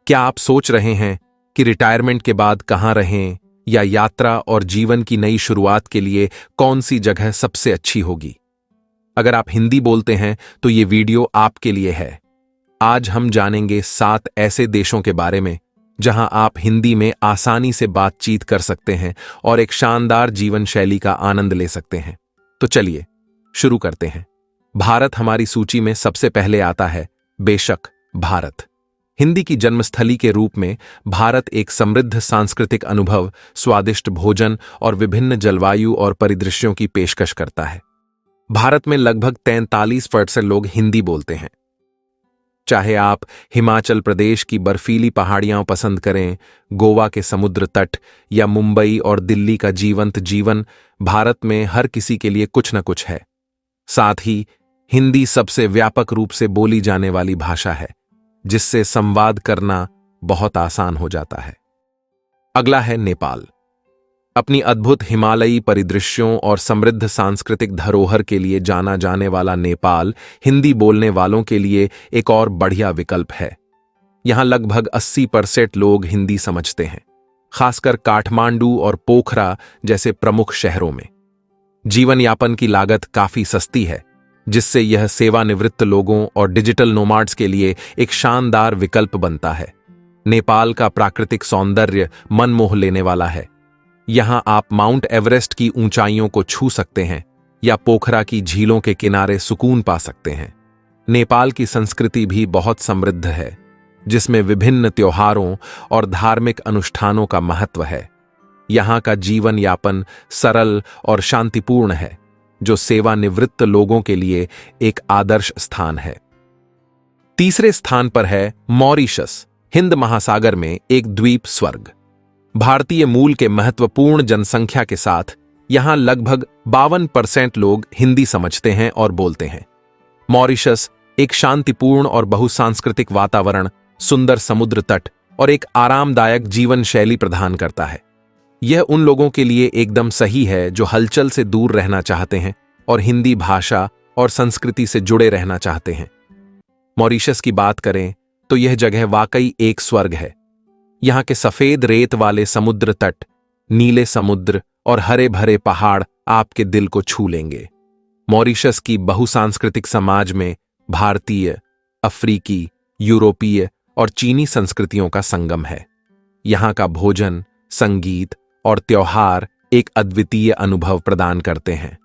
क्या आप सोच रहे हैं कि रिटायरमेंट के बाद कहाँ रहें या यात्रा और जीवन की नई शुरुआत के लिए कौन सी जगह सबसे अच्छी होगी? अगर आप हिंदी बोलते हैं तो ये वीडियो आपके लिए है। आज हम जानेंगे 7 ऐसे देशों के बारे में जहां आप हिंदी में आसानी से बातचीत कर सकते हैं और एक शानदार जीवन शैली का आनंद ले सकते हैं। तो चलिए शुरू करते हैं। भारत हमारी सूची में सबसे पहले आता है। बेशक, भारत हिंदी की जन्मस्थली के रूप में भारत एक समृद्ध सांस्कृतिक अनुभव, स्वादिष्ट भोजन और विभिन्न जलवायु और परिदृश्यों की पेशकश करता है। भारत में लगभग 43% लोग हिंदी बोलते हैं। चाहे आप हिमाचल प्रदेश की बर्फीली पहाड़ियां पसंद करें, गोवा के समुद्र तट या मुंबई और दिल्ली का जीवंत जीवन, भारत में हर किसी के लिए कुछ न कुछ है। साथ ही हिंदी सबसे व्यापक रूप से बोली जाने वाली भाषा है, जिससे संवाद करना बहुत आसान हो जाता है। अगला है नेपाल। अपनी अद्भुत हिमालयी परिदृश्यों और समृद्ध सांस्कृतिक धरोहर के लिए जाना जाने वाला नेपाल हिंदी बोलने वालों के लिए एक और बढ़िया विकल्प है। यहां लगभग 80% लोग हिंदी समझते हैं, खासकर काठमांडू और पोखरा जैसे प्रमुख शहरों में। जीवन यापन की लागत काफी सस्ती है, जिससे यह सेवानिवृत्त लोगों और डिजिटल नोमाड्स के लिए एक शानदार विकल्प बनता है। नेपाल का प्राकृतिक सौंदर्य मन मोह लेने वाला है। यहां आप माउंट एवरेस्ट की ऊंचाइयों को छू सकते हैं या पोखरा की झीलों के किनारे सुकून पा सकते हैं। नेपाल की संस्कृति भी बहुत समृद्ध है, जिसमें विभिन्न त्योहारों और धार्मिक अनुष्ठानों का महत्व है। यहां का जीवन यापन सरल और शांतिपूर्ण है, जो सेवानिवृत्त लोगों के लिए एक आदर्श स्थान है। तीसरे स्थान पर है मॉरिशस, हिंद महासागर में एक द्वीप स्वर्ग। भारतीय मूल के महत्वपूर्ण जनसंख्या के साथ यहां लगभग 52% लोग हिंदी समझते हैं और बोलते हैं। मॉरिशस एक शांतिपूर्ण और बहुसांस्कृतिक वातावरण, सुंदर समुद्र तट और एक आरामदायक जीवन शैली प्रदान करता है। यह उन लोगों के लिए एकदम सही है जो हलचल से दूर रहना चाहते हैं और हिंदी भाषा और संस्कृति से जुड़े रहना चाहते हैं। मॉरिशस की बात करें तो यह जगह वाकई एक स्वर्ग है। यहां के सफेद रेत वाले समुद्र तट, नीले समुद्र और हरे भरे पहाड़ आपके दिल को छू लेंगे। मॉरिशस की बहुसांस्कृतिक समाज में भारतीय, अफ्रीकी, यूरोपीय और चीनी संस्कृतियों का संगम है। यहां का भोजन, संगीत और त्योहार एक अद्वितीय अनुभव प्रदान करते हैं।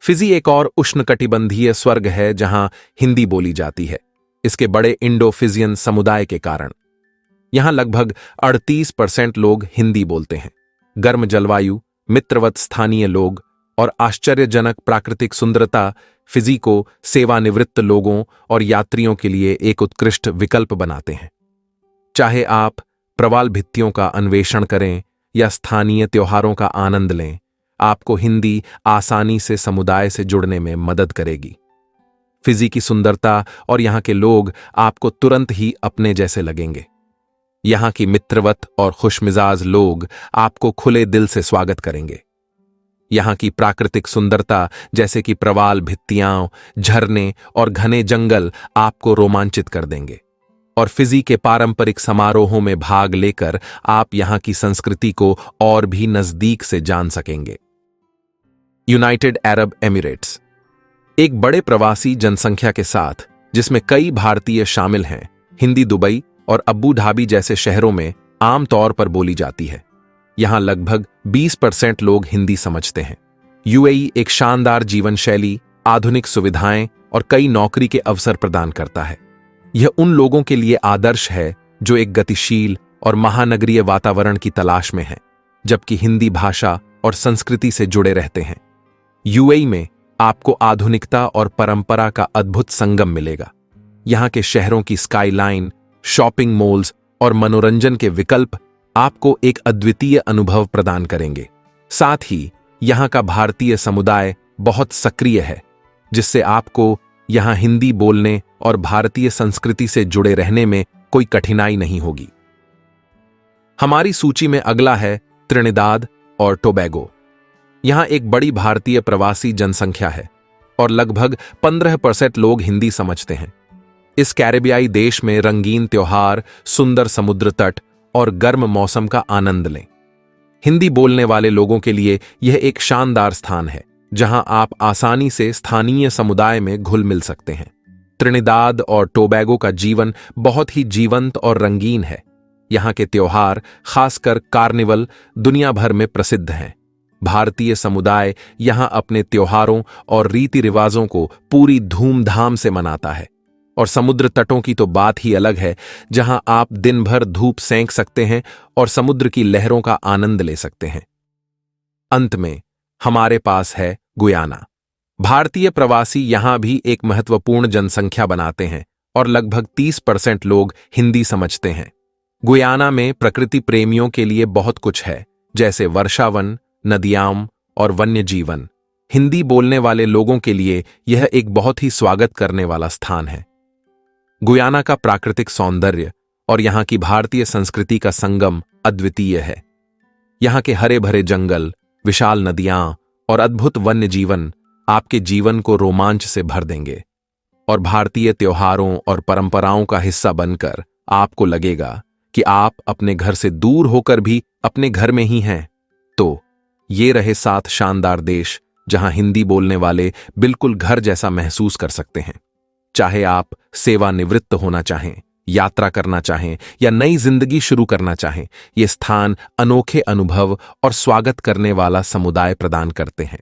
फिजी एक और उष्णकटिबंधीय स्वर्ग है जहां हिंदी बोली जाती है, इसके बड़े इंडो-फिजियन समुदाय के कारण। यहां लगभग 38% लोग हिंदी बोलते हैं। गर्म जलवायु, मित्रवत स्थानीय लोग और आश्चर्यजनक प्राकृतिक सुंदरता फिजी को सेवानिवृत्त लोगों और यात्रियों के लिए एक उत्कृष्ट विकल्प बनाते हैं। चाहे आप प्रवाल भित्तियों का अन्वेषण करें या स्थानीय त्योहारों का आनंद लें, आपको हिंदी आसानी से समुदाय से जुड़ने में मदद करेगी। फिजी की सुंदरता और यहां के लोग आपको तुरंत ही अपने जैसे लगेंगे। यहां की मित्रवत और खुशमिजाज लोग आपको खुले दिल से स्वागत करेंगे। यहां की प्राकृतिक सुंदरता जैसे कि प्रवाल भित्तियां, झरने और घने जंगल आपको रोमांचित कर देंगे। और फिजी के पारंपरिक समारोहों में भाग लेकर आप यहां की संस्कृति को और भी नजदीक से जान सकेंगे। यूनाइटेड अरब एमिरेट्स एक बड़े प्रवासी जनसंख्या के साथ, जिसमें कई भारतीय शामिल हैं, हिंदी दुबई और अब्बू धाबी जैसे शहरों में आम तौर पर बोली जाती है। यहां लगभग 20% लोग हिंदी समझते हैं। यूएई एक शानदार जीवन शैली, आधुनिक सुविधाएं और कई नौकरी के अवसर प्रदान करता है। यह उन लोगों के लिए आदर्श है जो एक गतिशील और महानगरीय वातावरण की तलाश में हैं, जबकि हिंदी भाषा और संस्कृति से जुड़े रहते हैं। यूएई में आपको आधुनिकता और परंपरा का अद्भुत संगम मिलेगा। यहां के शहरों की स्काईलाइन, शॉपिंग मॉल्स और मनोरंजन के विकल्प आपको एक अद्वितीय अनुभव प्रदान करेंगे। साथ ही यहां का भारतीय समुदाय बहुत सक्रिय है, जिससे आपको यहां हिंदी बोलने और भारतीय संस्कृति से जुड़े रहने में कोई कठिनाई नहीं होगी। हमारी सूची में अगला है त्रिनिदाद और टोबैगो। यहां एक बड़ी भारतीय प्रवासी जनसंख्या है और लगभग 15% लोग हिंदी समझते हैं। इस कैरेबियाई देश में रंगीन त्योहार, सुंदर समुद्र तट और गर्म मौसम का आनंद लें। हिंदी बोलने वाले लोगों के लिए यह एक शानदार स्थान है जहां आप आसानी से स्थानीय समुदाय में घुल मिल सकते हैं। त्रिनिदाद और टोबैगो का जीवन बहुत ही जीवंत और रंगीन है। यहाँ के त्योहार, खासकर कार्निवल, दुनिया भर में प्रसिद्ध हैं। भारतीय समुदाय यहाँ अपने त्योहारों और रीति रिवाजों को पूरी धूमधाम से मनाता है। और समुद्र तटों की तो बात ही अलग है, जहां आप दिन भर धूप सेंक सकते हैं और समुद्र की लहरों का आनंद ले सकते हैं। अंत में हमारे पास है गुयाना। भारतीय प्रवासी यहां भी एक महत्वपूर्ण जनसंख्या बनाते हैं और लगभग 30% लोग हिंदी समझते हैं। गुयाना में प्रकृति प्रेमियों के लिए बहुत कुछ है, जैसे वर्षावन, नदियां और वन्य जीवन। हिंदी बोलने वाले लोगों के लिए यह एक बहुत ही स्वागत करने वाला स्थान है। गुयाना का प्राकृतिक सौंदर्य और यहाँ की भारतीय संस्कृति का संगम अद्वितीय है। यहाँ के हरे भरे जंगल, विशाल नदियां और अद्भुत वन्य जीवन आपके जीवन को रोमांच से भर देंगे। और भारतीय त्योहारों और परंपराओं का हिस्सा बनकर आपको लगेगा कि आप अपने घर से दूर होकर भी अपने घर में ही हैं। तो ये रहे 7 शानदार देश जहां हिंदी बोलने वाले बिल्कुल घर जैसा महसूस कर सकते हैं। चाहे आप सेवानिवृत्त होना चाहें, यात्रा करना चाहें या नई जिंदगी शुरू करना चाहें, ये स्थान अनोखे अनुभव और स्वागत करने वाला समुदाय प्रदान करते हैं।